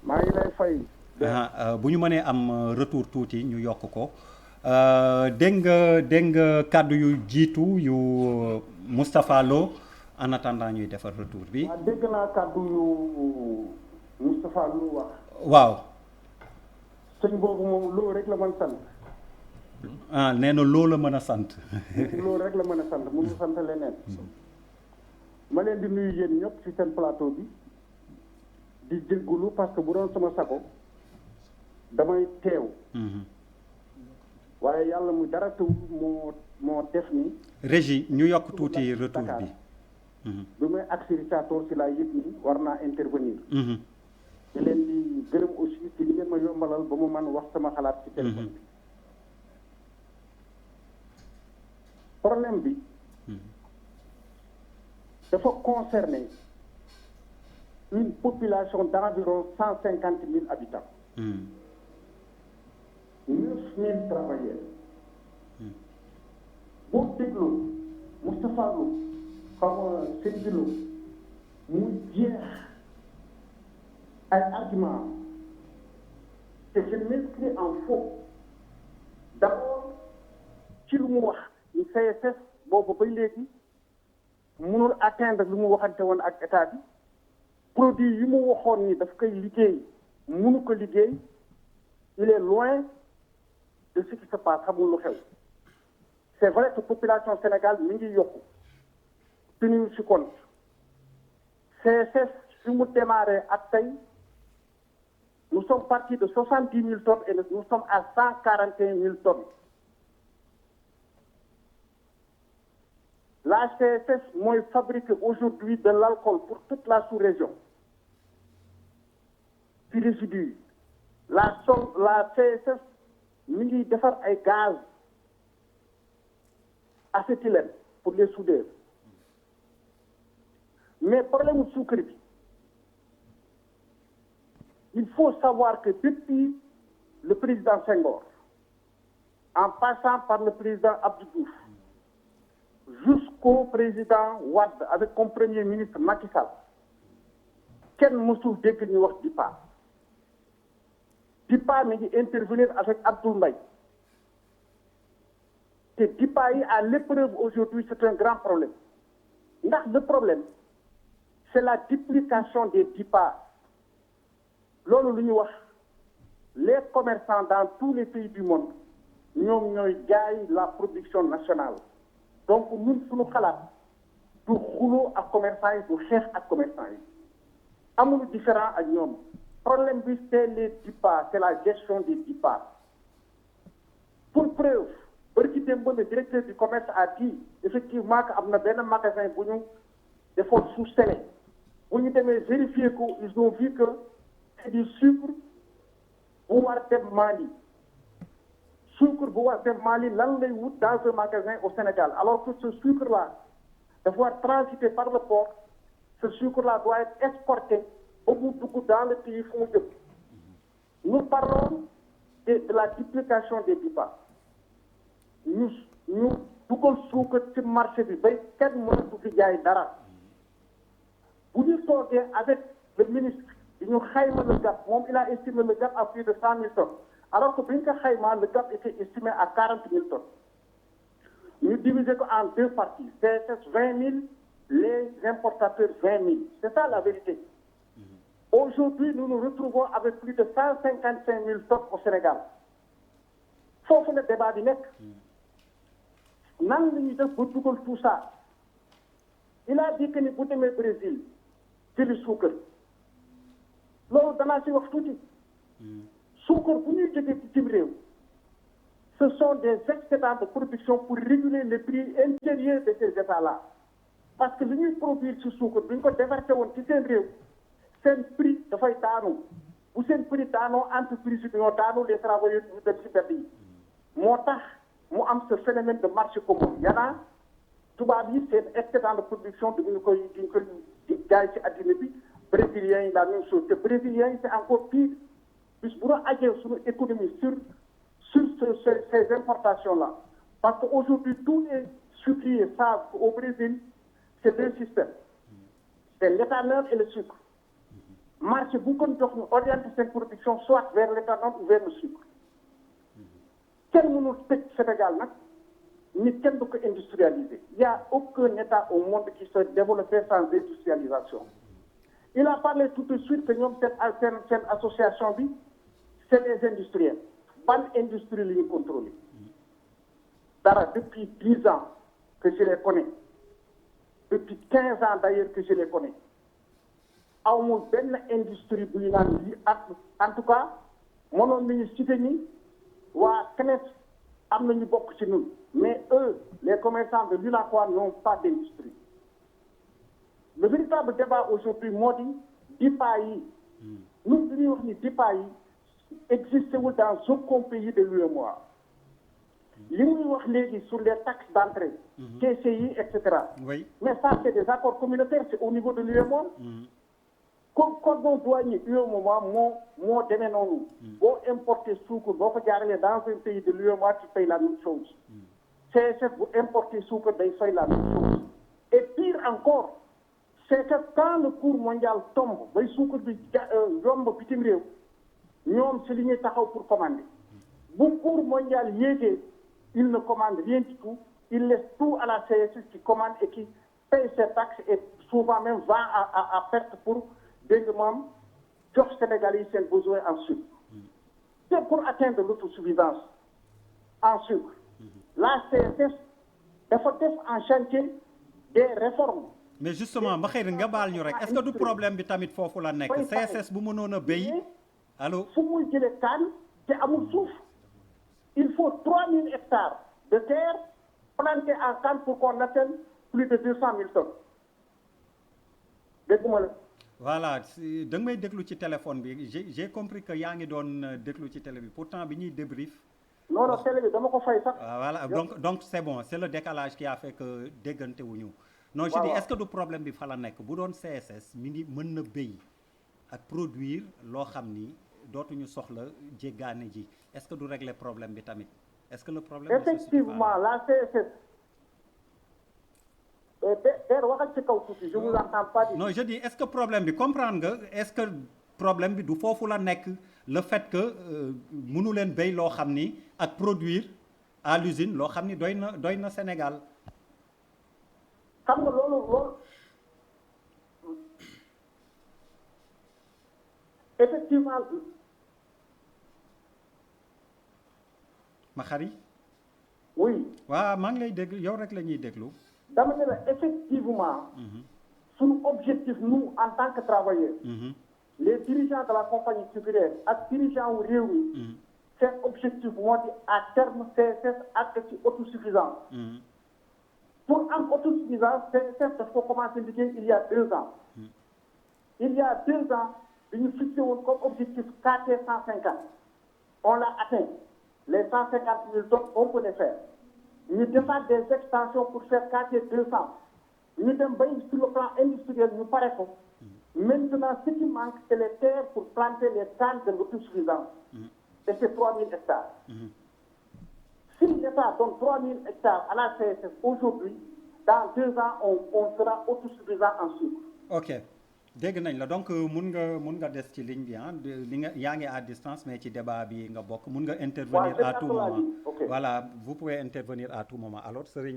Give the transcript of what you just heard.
maa ngi lay fay. bu ñu mënee am retour tuuti ñu yokk ko dégg nga kàddu yu jiitu yu Moustapha Lo en attendant ñuy defar retour bi. waaw dégg naa kàddu yu Moustapha Lo wax. waaw. sëñ boobu moom Lo rek la mën sant. nee na loo la mën a sant. Lo rek la mën a sant mënu sant leneen. ma leen di nuyu yéen ñëpp ci seen plateau bi. di jéggulu parce que bu doon sama sago damay teew. waaye yàlla mu dara taw moo def ni. Régie ñu yokk tuuti retour bi. bi may agsi Richard-Toll si laa yëg ni war naa intervenir. di leen di gërëm aussi ci li ngeen ma yombalal ba mu mën wax sama xalaat ci téléphone bi. problème bi. dafa concerner une population d'environ 150 000 habitants. 9 000 travailleurs. boo dégloo Moustapha Lo xaw ma Seydou Lo mu jeex ay arguments te je m'inscris en faux d'abord ci lu mu wax ni CSS boobu ba léegi mënul atteindre lu mu waxante woon ak état bi produit yi mu waxoon ni daf koy liggéey mënu ko liggéey il est loin de ce qui se passe xamul lu xew c'est vrai que population Sénégal mi ngi yokku tenu ci compte CSS fi mu démarré ak tey nous sommes partis de 70 000 tonnes et nous sommes à 141 000 tonnes. La CSS mooy fabrique aujourd'hui de l'alcool pour toute la sous-région. Puis résidus. La CSS mi ngi defar ay gaz acétylène pour les soudeurs. Mais problème mu sucre bi il faut savoir que depuis le président Senghor en passant par le président Abdou Diouf jusqu'au président Wade avec comme premier ministre Macky Sall kenn mësul dégg ñu wax DIPA mi ngi intervenir avec Abdoul Mbaye te DIPA yi à l'épreuve aujourd'hui c'est un grand problème ndax le problème c'est la duplication des DIPA loolu lu ñu wax les commerçants dans tous les pays du monde ñoom ñooy jaay la production nationale donc ñun suñu xalaat du xuloo ak commerçant yi du xeex ak commerçant yi amul différent ak ñoom problème bi c'est les DIPA c'est la gestion des DIPA pour preuve bërki démb le directeur du commerce a dit effectivement que am na benn magasin bu ñu defoon sous scellé bu ñu demee vérifier ko ils ont vu que c'est du sucre bu war dem Mali sucre bu war dem Mali lan lay wut dans un magasin au Sénégal alors que ce sucre là dafa transiter par le port ce sucre là doit être exporté ba mu dugg dans le pays fu mu jëm nous parlons de la duplication des DIPA ñu dugal suukar ci marché bi bay kenn mënatu fi jaay dara bu ñu toogee avec le ministre ñu xayma le gap moom il a estimé le gap à plus de 100 000 tonnes alors que bi ñu ko xaymaa le gap était estimé à 40 000 tonnes ñu diviser ko en deux parties CSS 20 000 les importateurs 20 000 c'est ça la vérité. Aujourd'hui nous nous retrouvons avec plus de 155 000 tonnes au Sénégal foofu la débat bi nekk nan la ñuy def ba dugal tout ça il a dit que ni bu demee Brésil jëli suukar loolu danaa ci wax tuuti suukar bu ñuy jógee ci cim réew ce sont des excédents de production pour réguler les prix intérieurs de ces états-là parce que li ñuy produire ci suukar bi ñu ko déversé woon ci seen réew seen prix dafay daanu bu seen prix daanoo entreprise yi dañoo daanu les travailleurs ñu dem ci mbedd yi moo tax mu am ce phénomène de marché commun yana tubaab yi seen excédent de production duñu koy jaay ci addina bi brésiliens yi la même chose te brésiliens yi c'est encore pire bis bu ñu ajee suñu économie sur ces importations là parce que aujourd'hui tous les sucriers savent qu'au Brésil c'est deux systèmes c'est l'éthanol et le sucre marché bu ko jox ñu orienter seen production soit vers l'éthanol ou vers le sucre kenn mënul tëj Sénégal nag ni kenn du ko industrialiser il y a aucun état au monde qui se développe sans industrialisation il a parlé tout de suite que ñoom seen association bi c'est des industriels ban industrie la ñu contrôler dara depuis 10 ans que je les connais depuis 15 ans d'ailleurs que je les connais amul benn industrie bu ñu naan lii en tout cas mënoon nañu citer ni waa CNES am nañu bokk ci ñun mais eux les commerçants de l'UNACOIS n'ont pas d'industrie le véritable débat aujourd'hui moo di DIPA yi ñun li ñuy wax ni DIPA yi existé wul dans aucun pays de l'UEMOA li muy wax léegi sur les taxes d'entrée TCI et cetera mais ça c'est des accords communautaires c'est au niveau de l'UEMOA comme cordon douanier UEMOA moo demee noonu boo importer sucre boo ko jaaralee dans un pays de l'UEMOA tu payes la même chose CSF bu importer sucre day fay la même chose et pire encore c'est que quand le cours mondial tombe bay sucre bi yomb bitim réew ñoom si li ñuy taxaw pour commander bu cours mondial yéegee il ne commande rien du tout il laisse tout à la CSF qui commande et qui paye ses taxes et souvent même vend à perte pour dégg nga moom jox Sénégalais yi seen besoin en sucre c'est pour atteindre l'autosuffisance en sucre la CSS dafa def en chantier des réformes mais justement ma xëy nga baal ñu rek est-ce que du problème bi tamit foofu la nekk CSS bu mënoon a béy allo fu muy jëlee kaan te amul suuf il faut 3000 hectares de terre plantés en canne pour qu'on atteigne plus de 200 000 tonnes dégguma la voilà da nga may déglu ci téléphone bi j'ai compris que yaa ngi doon déglu ci télé bi pourtant bi ñuy débrief non télé bi dama ko fay sax voilà donc c'est bon c'est le décalage qui a fait que déggante wuñu non je dis est-ce que du problème bi fa la nekk bu doon CSS mi ngi mën na béy ak produire loo xam ni dootuñu soxla jéggaane ji est-ce que du régler problème bi tamit est-ce que le problème effectivement la CSS waxal ci kaw tuuti je vous entends pas non je dis est-ce que problème bi comprendre nga est-ce que problème bi du foofu la nekk le fait que mënu leen béy loo xam ni ak produire à l'usine loo xam ni doy na Sénégal xam nga loolu effectivement ma xari oui waaw maa ngi lay déglu yow rek la ñuy déglu dama ne la effectivement suñu objectif nous en tant que travailleurs les dirigeants de la compagnie sucrière ak dirigeants wu réew mi seen objectif moo di à terme CSS ak ci autosuffisance pour am autosuffisance CSS daf ko commencé liggéey il y a 2 ans il y a 2 ans dañu fixé woon comme objectif KT 150 on l'a atteint les 150 000 tonnes on peut les faire ñu defaat des extensions pour faire KT 200 ñu dem bay sur le plan industriel ñu pare ko maintenant ce qui manque c'est les terres pour planter les cannes de l'autosuffisance et c'est 3000 hectares si l'État donne 3000 hectares à la CSS aujourd'hui dans 2 ans on sera autosuffisant en sucre. ok dégg nañ la donc mun nga des ci ligne bi li nga yaa ngi à distance mais ci débat bi nga bokk mun nga intervenir à tout moment voilà vous pouvez intervenir à tout moment alors Serigne